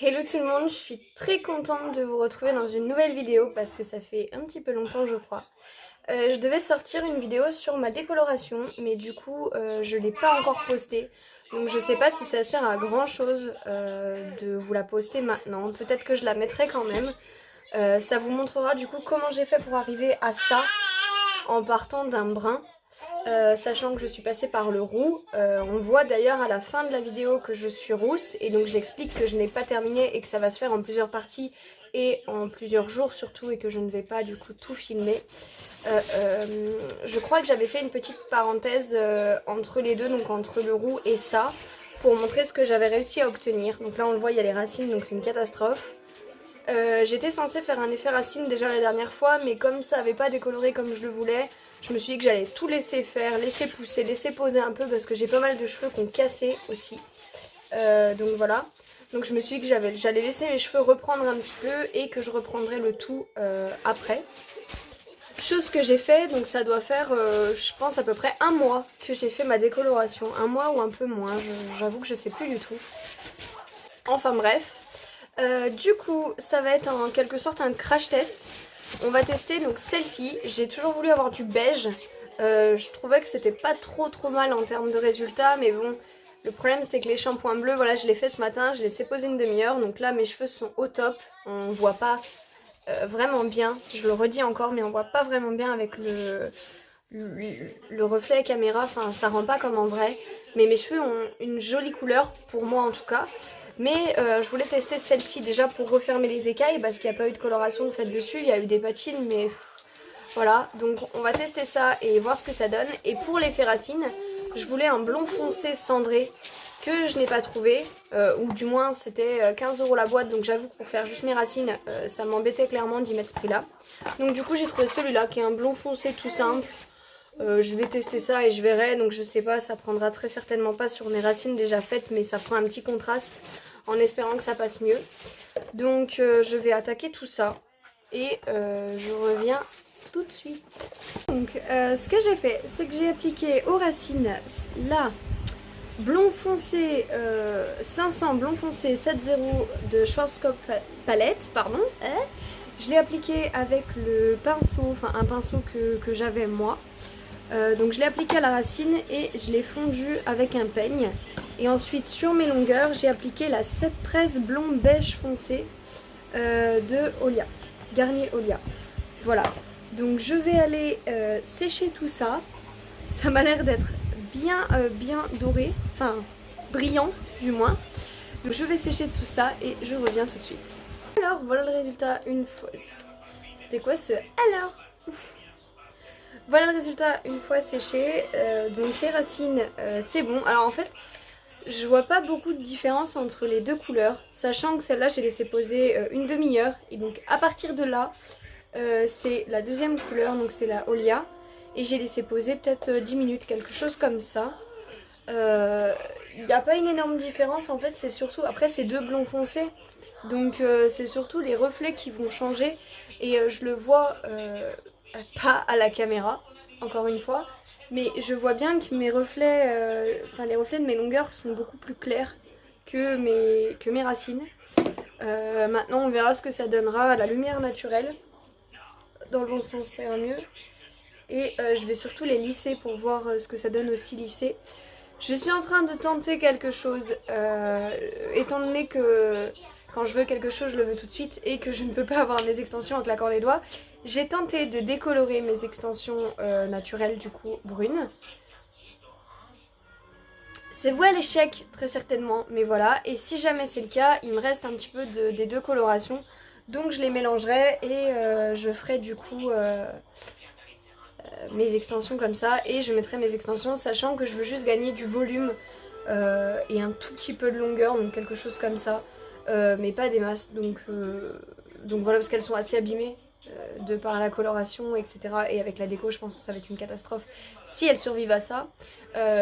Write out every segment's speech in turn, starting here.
Hello tout le monde, je suis très contente de vous retrouver dans une nouvelle vidéo parce que ça fait un petit peu longtemps je crois. Je devais sortir une vidéo sur ma décoloration mais du coup je l'ai pas encore postée. Donc je sais pas si ça sert à grand chose de vous la poster maintenant. Peut-être que je la mettrai quand même. Ça vous montrera du coup comment j'ai fait pour arriver à ça en partant d'un brun. Sachant que je suis passée par le roux. On voit d'ailleurs à la fin de la vidéo que je suis rousse et donc j'explique que je n'ai pas terminé et que ça va se faire en plusieurs parties et en plusieurs jours surtout et que je ne vais pas du coup tout filmer. Je crois que j'avais fait une petite parenthèse entre les deux, donc entre le roux et ça, pour montrer ce que j'avais réussi à obtenir. Donc là on le voit, il y a les racines, donc c'est une catastrophe. J'étais censée faire un effet racine déjà la dernière fois, mais comme ça n'avait pas décoloré comme je le voulais, je me suis dit que j'allais tout laisser faire, laisser pousser, laisser poser un peu parce que j'ai pas mal de cheveux qui ont cassé aussi. Donc voilà. Donc je me suis dit que j'allais laisser mes cheveux reprendre un petit peu et que je reprendrai le tout après. Chose que j'ai fait, donc ça doit faire je pense à peu près un mois que j'ai fait ma décoloration. Un mois ou un peu moins, j'avoue que je sais plus du tout. Enfin bref. Du coup, ça va être en quelque sorte un crash test. On va tester donc celle-ci. J'ai toujours voulu avoir du beige. Je trouvais que c'était pas trop mal en termes de résultats, mais bon, le problème c'est que les shampoings bleus, voilà, je l'ai fait ce matin, je les ai posés une demi-heure, donc là mes cheveux sont au top. On voit pas vraiment bien, je le redis encore, mais on voit pas vraiment bien avec le reflet caméra, enfin ça rend pas comme en vrai. Mais mes cheveux ont une jolie couleur, pour moi en tout cas. Mais je voulais tester celle-ci déjà pour refermer les écailles parce qu'il n'y a pas eu de coloration de fait dessus, il y a eu des patines mais voilà. Donc on va tester ça et voir ce que ça donne. Et pour l'effet racine, je voulais un blond foncé cendré que je n'ai pas trouvé, ou du moins c'était 15 € la boîte, donc j'avoue que pour faire juste mes racines, ça m'embêtait clairement d'y mettre ce prix là. Donc du coup j'ai trouvé celui-là qui est un blond foncé tout simple. Je vais tester ça et je verrai, donc je sais pas, ça prendra très certainement pas sur mes racines déjà faites, mais ça fera un petit contraste en espérant que ça passe mieux. Donc je vais attaquer tout ça et je reviens tout de suite. Donc ce que j'ai fait, c'est que j'ai appliqué aux racines là, blond foncé 500 blond foncé 7.0 de Schwarzkopf palette, pardon. Je l'ai appliqué avec le pinceau, enfin un pinceau que j'avais moi. Donc je l'ai appliqué à la racine et je l'ai fondu avec un peigne. Et ensuite sur mes longueurs j'ai appliqué la 713 blond beige foncé de Olia, Garnier Olia. Voilà, donc je vais aller sécher tout ça. Ça m'a l'air d'être bien doré, enfin brillant du moins. Donc je vais sécher tout ça et je reviens tout de suite. Alors voilà le résultat une fois... C'était quoi ce alors? Voilà le résultat une fois séché. Donc les racines c'est bon. Alors en fait je vois pas beaucoup de différence entre les deux couleurs, sachant que celle-là j'ai laissé poser une demi-heure. Et donc à partir de là c'est la deuxième couleur, donc c'est la Olia. Et j'ai laissé poser peut-être 10 minutes, quelque chose comme ça. Il n'y a pas une énorme différence en fait, c'est surtout... Après c'est deux blonds foncés, donc c'est surtout les reflets qui vont changer. Et je le vois pas à la caméra, encore une fois. Mais je vois bien que mes reflets, enfin les reflets de mes longueurs sont beaucoup plus clairs que mes racines. Maintenant on verra ce que ça donnera à la lumière naturelle. Dans le bon sens c'est un mieux. Et je vais surtout les lisser pour voir ce que ça donne aussi lissé. Je suis en train de tenter quelque chose, étant donné que quand je veux quelque chose je le veux tout de suite et que je ne peux pas avoir mes extensions en claquant des doigts. J'ai tenté de décolorer mes extensions naturelles du coup brunes. C'est voué à l'échec très certainement, mais voilà. Et si jamais c'est le cas, il me reste un petit peu des deux colorations. Donc je les mélangerai et je ferai du coup mes extensions comme ça. Et je mettrai mes extensions sachant que je veux juste gagner du volume et un tout petit peu de longueur, donc quelque chose comme ça. Mais pas des masses, donc voilà, parce qu'elles sont assez abîmées de par la coloration, etc. Et avec la déco, je pense que ça va être une catastrophe si elles survivent à ça.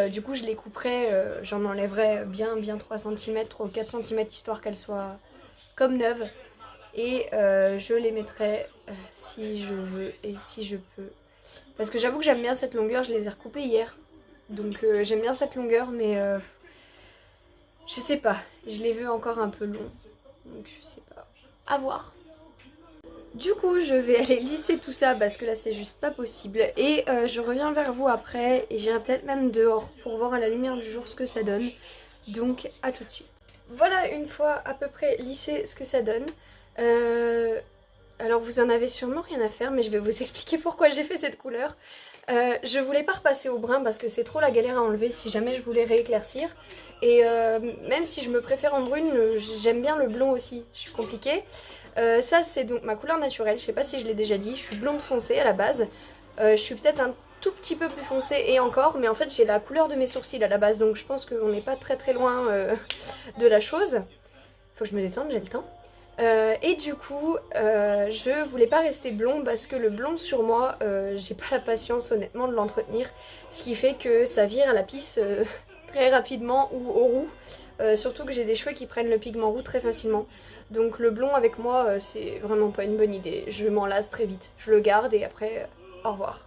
Du coup, je les couperai, j'en enlèverai bien 3 cm, 3 ou 4 cm, histoire qu'elles soient comme neuves. Et je les mettrai si je veux et si je peux. Parce que j'avoue que j'aime bien cette longueur, je les ai recoupées hier. Donc j'aime bien cette longueur, mais je sais pas, je les veux encore un peu longs. donc je sais pas, à voir. Du coup je vais aller lisser tout ça parce que là c'est juste pas possible et je reviens vers vous après et j'irai peut-être même dehors pour voir à la lumière du jour ce que ça donne. Donc à tout de suite. Voilà une fois à peu près lissé ce que ça donne. Alors vous en avez sûrement rien à faire mais je vais vous expliquer pourquoi j'ai fait cette couleur. Je voulais pas repasser au brun parce que c'est trop la galère à enlever si jamais je voulais rééclaircir. Et même si je me préfère en brune, j'aime bien le blond aussi, je suis compliquée. Ça c'est donc ma couleur naturelle, je sais pas si je l'ai déjà dit, je suis blonde foncée à la base. Je suis peut-être un tout petit peu plus foncée et encore, mais en fait j'ai la couleur de mes sourcils à la base, donc je pense qu'on n'est pas très loin de la chose. Faut que je me détende, j'ai le temps. Et du coup, je voulais pas rester blond parce que le blond sur moi, j'ai pas la patience honnêtement de l'entretenir. Ce qui fait que ça vire à la pisse très rapidement ou au roux. Surtout que j'ai des cheveux qui prennent le pigment roux très facilement. Donc le blond avec moi, c'est vraiment pas une bonne idée. Je m'en lasse très vite. Je le garde et après, au revoir.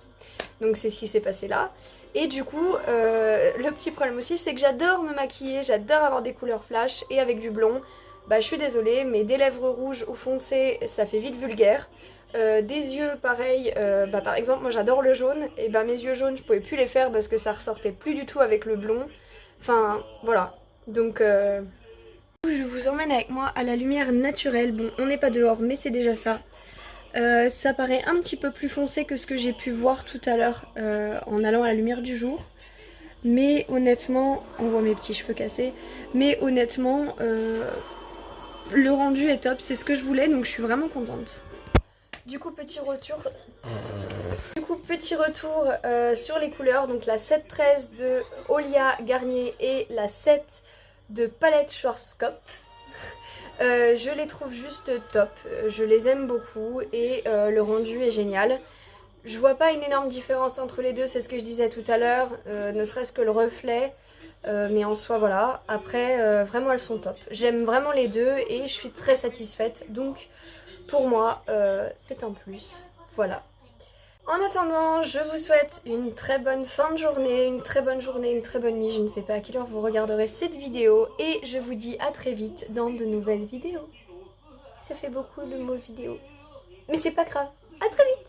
Donc c'est ce qui s'est passé là. Et du coup, le petit problème aussi, c'est que j'adore me maquiller, j'adore avoir des couleurs flash et avec du blond. Bah je suis désolée, mais des lèvres rouges ou foncées, ça fait vite vulgaire. Des yeux, pareil, bah par exemple, moi j'adore le jaune, et bah mes yeux jaunes, je pouvais plus les faire parce que ça ressortait plus du tout avec le blond. Enfin, voilà. Donc, je vous emmène avec moi à la lumière naturelle. Bon, on n'est pas dehors, mais c'est déjà ça. Ça paraît un petit peu plus foncé que ce que j'ai pu voir tout à l'heure en allant à la lumière du jour. Mais honnêtement, on voit mes petits cheveux cassés, mais honnêtement, le rendu est top, c'est ce que je voulais, donc je suis vraiment contente. Du coup, petit retour sur les couleurs, donc la 713 de Olia Garnier et la 7 de Palette Schwarzkopf. Je les trouve juste top, je les aime beaucoup et le rendu est génial. Je vois pas une énorme différence entre les deux, c'est ce que je disais tout à l'heure, ne serait-ce que le reflet, mais en soi voilà. Après, vraiment elles sont top. J'aime vraiment les deux et je suis très satisfaite, donc pour moi c'est un plus, voilà. En attendant, je vous souhaite une très bonne fin de journée, une très bonne journée, une très bonne nuit. Je ne sais pas à quelle heure vous regarderez cette vidéo et je vous dis à très vite dans de nouvelles vidéos. Ça fait beaucoup le mot vidéo, mais c'est pas grave. À très vite.